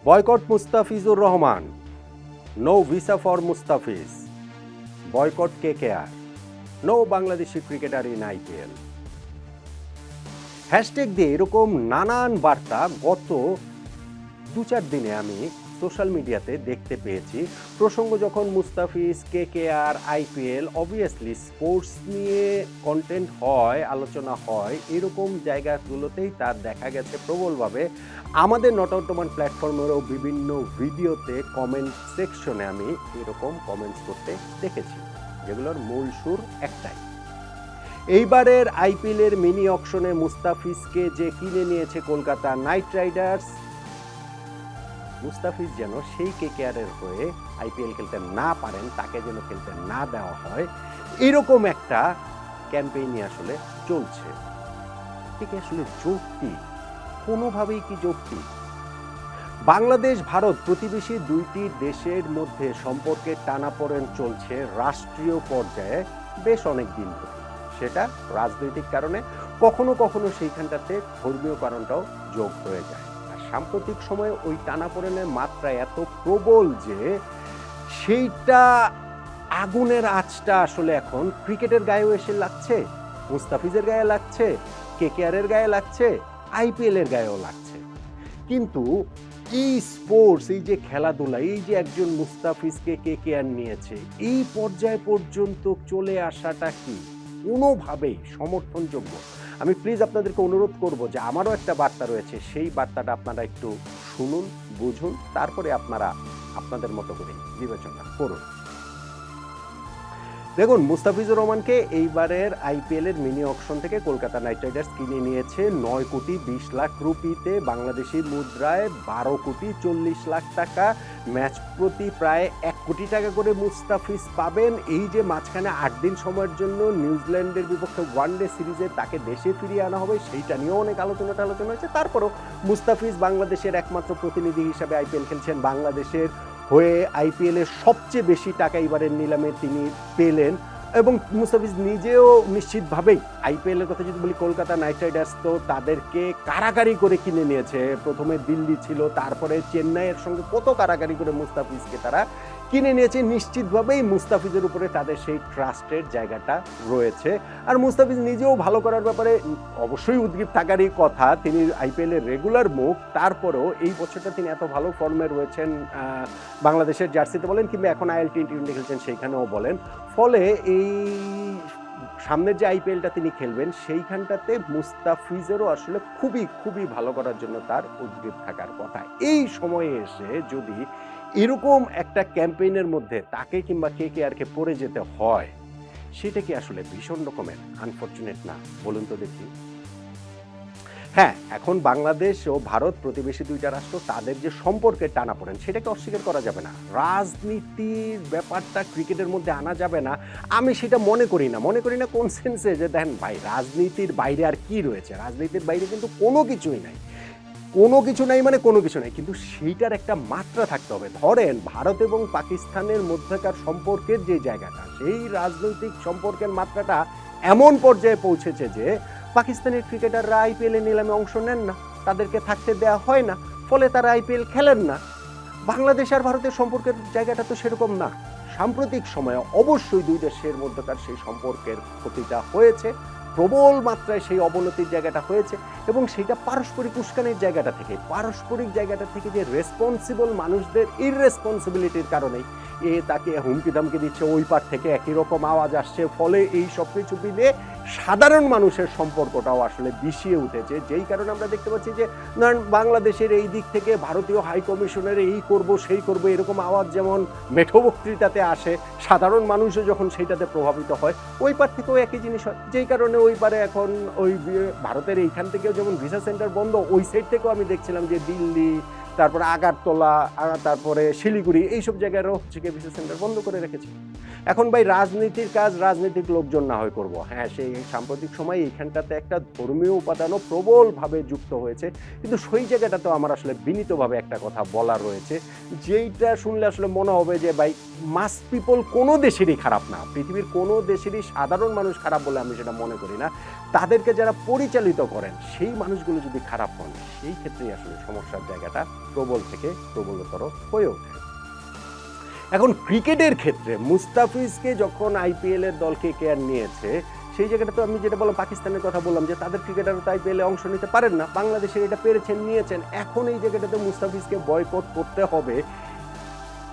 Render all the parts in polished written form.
Boycott Mustafizur Rahman, no visa for Mustafiz, boycott KKR, no Bangladeshi cricketer in IPL. Hashtag দিয়ে এরকম নানান বার্তা গত 2-4 দিনে আমি সোশ্যাল মিডিয়াতে দেখতে পেয়েছি। প্রসঙ্গ যখন Mustafiz, KKR, IPL, obviously sports নিয়ে কন্টেন্ট হয়, আলোচনা হয়, এরকম জায়গাগুলোতেই তার দেখা গেছে প্রবলভাবে। আমাদের নট আউট ওমান প্ল্যাটফর্মেরও বিভিন্ন ভিডিওতে কমেন্ট সেকশনে আমি এরকম কমেন্টস করতে দেখেছি, যেগুলোর মূল সুর একটাই। এইবারের আইপিএলের মিনি অকশনে মুস্তাফিজকে যে কিনে নিয়েছে কলকাতা নাইট রাইডার্স, মুস্তাফিজ যেন সেই কেকেআরের হয়ে আইপিএল খেলতে না পারেন, তাকে যেন খেলতে না দেওয়া হয়, এরকম একটা ক্যাম্পেইনই আসলে চলছে। ঠিক আসলে যৌক্তিক? কোনোভাবেই কি যৌক্তিক? বাংলাদেশ ভারত প্রতিবেশী দুইটি দেশের মধ্যে সম্পর্কের টানাপোড়েন চলছে রাষ্ট্রীয় পর্যায়ে বেশ অনেক দিন ধরে। সেটা রাজনৈতিক কারণে, কখনো কখনো সেইখানটাতে ধর্মীয় কারণটাও যোগ হয়ে যায়। সাম্প্রতিক সময়ে ওই টানাপোড়েনের মাত্রা এত প্রবল যে সেইটা আগুনের আঁচটা আসলে এখন ক্রিকেটের গায়েও এসে লাগছে, মুস্তাফিজের গায়ে লাগছে, কেকেআরের গায়ে লাগছে, আইপিএলের গায়েও লাগছে। কিন্তু এই স্পোর্টস, এই যে খেলাধুলা, এই যে একজন মুস্তাফিজকে কেকেআর নিয়েছে, এই পর্যায় পর্যন্ত চলে আসাটা কি কোনোভাবেই সমর্থনযোগ্য? আমি প্লিজ আপনাদেরকে অনুরোধ করব যে আমারও একটা বার্তা রয়েছে, সেই বার্তাটা আপনারা একটু শুনুন, বুঝুন, তারপরে আপনারা আপনাদের মতো করে বিবেচনা করুন। দেখুন, মুস্তাফিজুর রহমানকে এইবারের আইপিএলের মিনি অকশন থেকে কলকাতা নাইট রাইডার্স কিনে নিয়েছে 9 কোটি 20 লাখ রুপিতে, বাংলাদেশি মুদ্রায় 12 কোটি 40 লাখ টাকা। ম্যাচ প্রতি প্রায় 1 কোটি টাকা করে মুস্তাফিজ পাবেন। এই যে মাঝখানে 8 দিন সময়ের জন্য নিউজিল্যান্ডের বিপক্ষে ওয়ানডে সিরিজে তাকে দেশে ফিরিয়ে আনা হবে, সেইটা নিয়েও অনেক আলোচনা হয়েছে। তারপরেও মুস্তাফিজ বাংলাদেশের একমাত্র প্রতিনিধি হিসাবে আইপিএল খেলছেন, বাংলাদেশের হয়ে আইপিএলের সবচেয়ে বেশি টাকা এবারের নিলামে তিনি পেলেন। এবং মুস্তাফিজ নিজেও নিশ্চিতভাবেই, আইপিএলের কথা যদি বলি, কলকাতা নাইট রাইডার্স তো তাদেরকে কারাকারি করে কিনে নিয়েছে। প্রথমে দিল্লি ছিল, তারপরে চেন্নাইয়ের সঙ্গে কত কারাকারি করে মুস্তাফিজকে তারা কিনে নিয়েছে। নিশ্চিতভাবেই মুস্তাফিজের উপরে তাদের সেই ট্রাস্টের জায়গাটা রয়েছে। আর মুস্তাফিজ নিজেও ভালো করার ব্যাপারে অবশ্যই উদ্গ্রীব থাকারই কথা, তিনি আইপিএলের রেগুলার মুখ। তারপরেও এই বছরটা তিনি এত ভালো ফর্মে রয়েছেন, বাংলাদেশের জার্সিতে বলেন কিংবা এখন আইএল টি20 খেলছেন সেইখানেও বলেন। ফলে এই সামনের যে আইপিএলটা তিনি খেলবেন, সেইখানটাতে মুস্তাফিজেরও আসলে খুবই খুবই ভালো করার জন্য তার উদ্গ্রীব থাকার কথা। এই সময়ে এসে যদি এরকম একটা ক্যাম্পেইনের মধ্যে তাকে কিংবা কেকেআরকে পড়ে যেতে হয়, সেটা কি আসলে ভীষণ রকমের আনফরচুনেট না? বলুন তো দেখি। হ্যাঁ, এখন বাংলাদেশ ও ভারত প্রতিবেশী দুইটা রাষ্ট্র, তাদের যে সম্পর্কের টানাপোড়েন, সেটাকে অস্বীকার করা যাবে না। রাজনীতির ব্যাপারটা ক্রিকেটের মধ্যে আনা যাবে না, আমি সেটা মনে করি না। কোন সেন্সে? যে দেখেন ভাই, রাজনীতির বাইরে আর কি রয়েছে? রাজনীতির বাইরে কিন্তু কোনো কিছুই নাই। কোনো কিছু নাই মানে কোনো কিছু নাই, কিন্তু সেইটার একটা মাত্রা থাকতে হবে। ধরেন ভারত এবং পাকিস্তানের মধ্যকার সম্পর্কের যে জায়গাটা, সেই রাজনৈতিক সম্পর্কের মাত্রাটা এমন পর্যায়ে পৌঁছেছে যে পাকিস্তানের ক্রিকেটাররা আইপিএলের নিলামে অংশ নেন না, তাদেরকে থাকতে দেওয়া হয় না, ফলে তারা আইপিএল খেলেন না। বাংলাদেশ আর ভারতের সম্পর্কের জায়গাটা তো সেরকম না। সাম্প্রতিক সময়ে অবশ্যই দুই দেশের মধ্যকার সেই সম্পর্কের ক্ষতিটা হয়েছে, প্রবল মাত্রায় সেই অবনতির জায়গাটা হয়েছে, এবং সেটা পারস্পরিক উস্কানির জায়গাটা থেকে যে রেসপন্সিবল মানুষদের ইররেসপন্সিবিলিটির কারণেই তাকে হুমকি ধামকি দিচ্ছে, ওই পার থেকে একই রকম আওয়াজ আসছে। ফলে এই সব কিছু মিলে সাধারণ মানুষের সম্পর্কটাও আসলে বিষিয়ে উঠেছে, যেই কারণে আমরা দেখতে পাচ্ছি যে বাংলাদেশের এই দিক থেকে ভারতীয় হাই কমিশনের এই করব সেই করব এরকম আওয়াজ যেমন মেঠো বক্তৃতাতে আসে, সাধারণ মানুষও যখন সেইটাতে প্রভাবিত হয়, ওই পার থেকেও একই জিনিস হয়। যেই কারণে ওই পারে এখন ওই ভারতের এইখান থেকেও যেমন ভিসা সেন্টার বন্ধ, ওই সাইড থেকেও আমি দেখছিলাম যে দিল্লি, তারপরে আগারতলা, তারপরে শিলিগুড়ি, এইসব জায়গায়ও হচ্ছে ভিসা সেন্টার বন্ধ করে রেখেছে। এখন ভাই রাজনীতির কাজ রাজনৈতিক লোকজন না হয় করবো, হ্যাঁ সেই সাম্প্রতিক সময় এইখানটাতে একটা ধর্মীয় উপাদানও প্রবলভাবে যুক্ত হয়েছে, কিন্তু সেই জায়গাটাতেও আমার আসলে বিনীতভাবে একটা কথা বলার রয়েছে, যেইটা শুনলে আসলে মনে হবে যে ভাই মাস পিপল কোনো দেশেরই খারাপ না, পৃথিবীর কোনো দেশেরই সাধারণ মানুষ খারাপ বলে আমি সেটা মনে করি না। তাদেরকে যারা পরিচালিত করেন সেই মানুষগুলো যদি খারাপ হন, সেই ক্ষেত্রেই আসলে সমস্যার জায়গাটা প্রবল থেকে প্রবলতর হয়ে ওঠে। এখন ক্রিকেটের ক্ষেত্রে মুস্তাফিজকে যখন আইপিএল এর দল কেকেআর নিয়েছে, সেই জায়গাটা তো আমি যেটা বললাম পাকিস্তানের কথা বললাম যে তাদের ক্রিকেটাররা তো আইপিএলে অংশ নিতে পারেন না, বাংলাদেশের এটা পেরেছেন, নিয়েছেন, এখন এই জায়গাটাতে মুস্তাফিজকে বয়কট করতে হবে,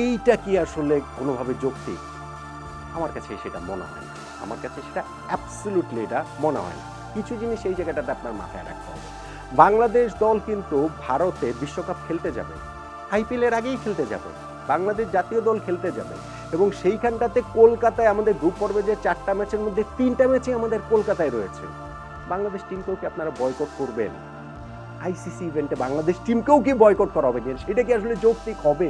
এইটা কি আসলে কোনোভাবে যৌক্তিক? আমার কাছে সেটা মনে হয় না, আমার কাছে সেটা অ্যাবসলিউটলি এটা মনে হয় না। কিছু জিনিস এই জায়গাটাতে আপনার মাথায় রাখতে হবে। বাংলাদেশ দল কিন্তু ভারতে বিশ্বকাপ খেলতে যাবে, আইপিএল এর আগেই খেলতে যাবে, বাংলাদেশ জাতীয় দল খেলতে যাবে, এবং সেইখানটাতে কলকাতায় আমাদের গ্রুপ পর্বে যে 4টা ম্যাচের মধ্যে 3টা ম্যাচই আমাদের কলকাতায় রয়েছে। বাংলাদেশ টিমকেও কি আপনারা বয়কট করবেন? আইসিসি ইভেন্টে বাংলাদেশ টিমকেও কি বয়কট করা হবে? সেটা কি আসলে যৌক্তিক হবে?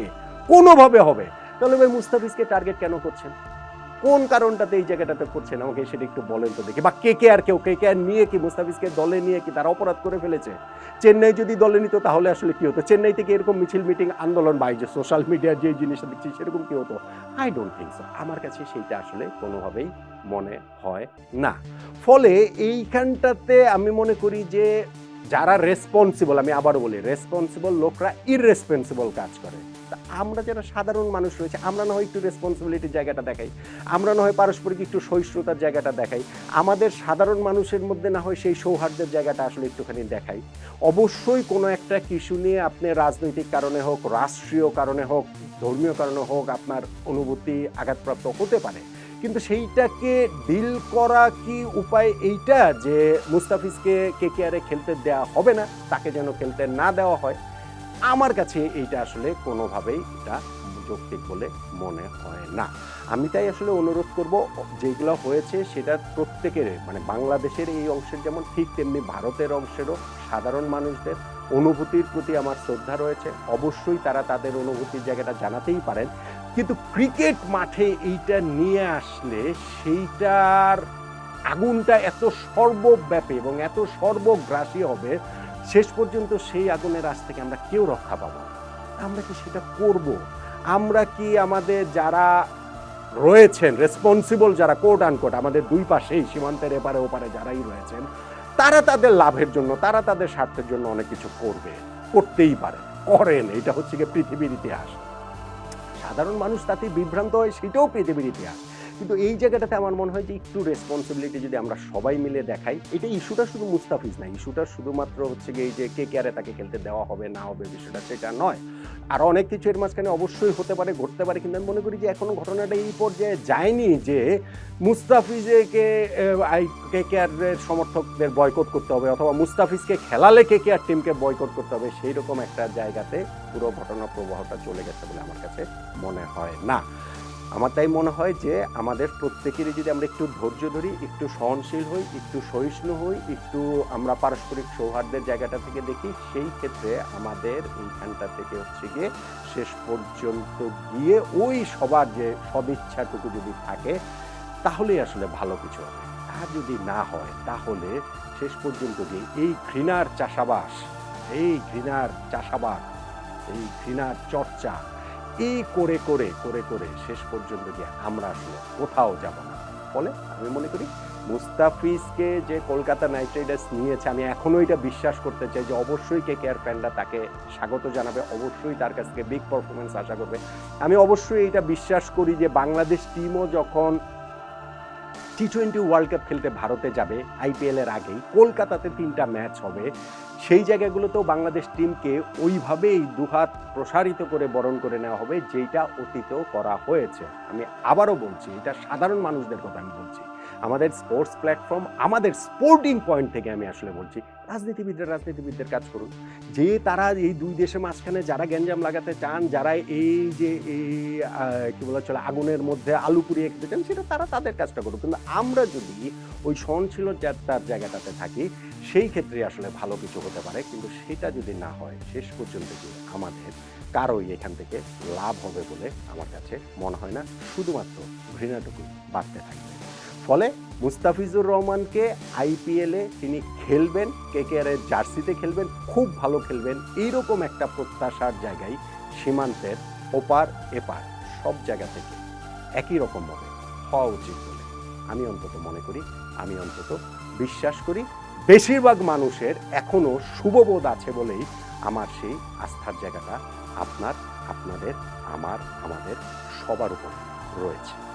কোনোভাবে হবে? তাহলে ভাই মুস্তাফিজকে টার্গেট কেন করছেন? কোন কারণটাতে এই জায়গাটাতে করছেন আমাকে সেটা একটু বলেন তো দেখি। বা কেকেআর নিয়ে কি মুস্তাফিজকে দলে নিয়ে কি তারা অপরাধ করে ফেলেছে? চেন্নাই যদি দলে নিত তাহলে আসলে কি হতো? চেন্নাই থেকে এরকম মিছিল মিটিং আন্দোলন বা যে সোশ্যাল মিডিয়ার যে জিনিসটা দেখছি সেরকম কি হতো? I don't think so. আমার কাছে সেইটা আসলে কোনোভাবেই মনে হয় না। ফলে এইখানটাতে আমি মনে করি যে যারা রেসপন্সিবল, আমি আবারও বলি রেসপন্সিবল লোকরা ইররেসপন্সিবল কাজ করে। আমরা যারা সাধারণ মানুষ রয়েছে আমরা না হয় একটু রেসপন্সিবিলিটির জায়গাটা দেখাই, আমরা না হয় পারস্পরিক একটু সহিষ্ণুতার জায়গাটা দেখাই, আমাদের সাধারণ মানুষের মধ্যে না হয় সেই সৌহার্দ্যের জায়গাটা আসলে একটুখানি দেখাই। অবশ্যই কোনো একটা ইস্যু নিয়ে আপনি রাজনৈতিক কারণে হোক, রাষ্ট্রীয় কারণে হোক, ধর্মীয় কারণে হোক আপনার অনুভূতি আঘাতপ্রাপ্ত হতে পারে, কিন্তু সেইটাকে ডিল করা কি উপায় এইটা যে মুস্তাফিজকে কেকেআরে খেলতে দেওয়া হবে না, তাকে যেন খেলতে না দেওয়া হয়? আমার কাছে এইটা আসলে কোনোভাবেই এটা যৌক্তিক বলে মনে হয় না। আমি তাই আসলে অনুরোধ করব, যেগুলো হয়েছে সেটা প্রত্যেকের, মানে বাংলাদেশের এই অংশের যেমন ঠিক তেমনি ভারতের অংশেরও সাধারণ মানুষদের অনুভূতির প্রতি আমার শ্রদ্ধা রয়েছে, অবশ্যই তারা তাদের অনুভূতির জায়গাটা জানাতেই পারেন, কিন্তু ক্রিকেট মাঠে এইটা নিয়ে আসলে সেইটার আগুনটা এত সর্বব্যাপী এবং এত সর্বগ্রাসী হবে, শেষ পর্যন্ত সেই আগুনের আঁচ থেকে আমরা কেউ রক্ষা পাবো না। আমরা কি সেটা করব? আমরা কি আমাদের যারা রয়েছেন রেসপন্সিবল, যারা কোট আনকোট আমাদের দুই পাশেই সীমান্তের এপারে ওপারে যারাই রয়েছেন, তারা তাদের লাভের জন্য, তারা তাদের স্বার্থের জন্য অনেক কিছু করবে, করতেই পারে, করেন, এটা হচ্ছে গিয়ে পৃথিবীর ইতিহাস। সাধারণ মানুষ তাতে বিভ্রান্ত হয়, সেটাও পৃথিবীর ইতিহাস। কিন্তু এই জায়গাটাতে আমার মনে হয় যে একটু রেসপন্সিবিলিটি যদি আমরা সবাই মিলে দেখাই, এটা ইস্যুটা শুধু মুস্তাফিজ না, ইস্যুটা শুধুমাত্র হচ্ছে গিয়ে এই যে কেকেআরে তাকে খেলতে দেওয়া হবে না হবে বিষয়টা সেটা নয়, আর অনেক কিছু এর মাঝখানে অবশ্যই হতে পারে, ঘটতে পারে, কিন্তু আমি মনে করি যে এখনো ঘটনাটা এই পর্যায়ে যায়নি যে মুস্তাফিজকে কেকেআরের সমর্থকদের বয়কট করতে হবে, অথবা মুস্তাফিজকে খেলালে কেকেআর টিমকে বয়কট করতে হবে, সেই রকম একটা জায়গাতে পুরো ঘটনা প্রবাহটা চলে গেছে বলে আমার কাছে মনে হয় না। আমার তাই মনে হয় যে আমাদের প্রত্যেকেরই যদি আমরা একটু ধৈর্য ধরি, একটু সহনশীল হই, একটু সহিষ্ণু হই, একটু আমরা পারস্পরিক সৌহার্দ্যের জায়গাটা থেকে দেখি, সেই ক্ষেত্রে আমাদের এইখানটা থেকে হচ্ছে গিয়ে শেষ পর্যন্ত গিয়ে ওই সবার যে সদিচ্ছাটুকু যদি থাকে তাহলেই আসলে ভালো কিছু হবে। আর যদি না হয় তাহলে শেষ পর্যন্ত গিয়ে এই ঘৃণার চাষাবাদ, এই ঘৃণার চর্চা এই করে করে করে করে শেষ পর্যন্ত গিয়ে আমরা আসলে কোথাও যাব না। ফলে আমি মনে করি মুস্তাফিজকে যে কলকাতা নাইট রাইডার্স নিয়েছে, আমি এখনো এটা বিশ্বাস করতে চাই যে অবশ্যই কেকেআর ফ্যানরা তাকে স্বাগত জানাবে, অবশ্যই তার কাছ থেকে বিগ পারফরমেন্স আশা করবে। আমি অবশ্যই এটা বিশ্বাস করি যে বাংলাদেশ টিমও যখন টি20 ওয়ার্ল্ড কাপ খেলতে ভারতে যাবে আইপিএল এর আগেই, কলকাতাতে 3টা ম্যাচ হবে, সেই জায়গাগুলোতেও বাংলাদেশ টিমকে ওইভাবেই দুহাত প্রসারিত করে বরণ করে নেওয়া হবে, যেটা অতীতেও করা হয়েছে। আমি আবারও বলছি, এটা সাধারণ মানুষদের কথা আমি বলছি, আমাদের স্পোর্টস প্ল্যাটফর্ম, আমাদের স্পোর্টিং পয়েন্ট থেকে আমি আসলে বলছি, রাজনীতিবিদদের কাজ করুন, যে তারা এই দুই দেশের মাঝখানে যারা গ্যাঞ্জাম লাগাতে চান, যারা এই যে এই কি বলা চলে আগুনের মধ্যে আলু পুড়িয়ে খেতে চান, সেটা তারা তাদের কাজটা করুক, কিন্তু আমরা যদি ওই সহনশীলতার জায়গাটাতে থাকি সেই ক্ষেত্রে আসলে ভালো কিছু হতে পারে। কিন্তু সেটা যদি না হয়, শেষ পর্যন্ত গিয়ে আমাদের কারোই এখান থেকে লাভ হবে বলে আমার কাছে মনে হয় না। শুধুমাত্র ঘৃণাটুকু বাড়তে থাকবে। ফলে মুস্তাফিজুর রহমানকে আইপিএলে তিনি খেলবেন, কেকেআরের জার্সিতে খেলবেন, খুব ভালো খেলবেন। এইরকম একটা প্রত্যাশার জায়গায় সীমান্তের ওপার এপার সব জায়গা থেকে একই রকমভাবে হওয়া উচিত বলে আমি অন্তত মনে করি, আমি অন্তত বিশ্বাস করি। বেশিরভাগ মানুষের এখনো শুভবোধ আছে বলেই আমার সেই আস্থার জায়গাটা আপনার, আপনাদের, আমাদের সবার উপর রয়েছে।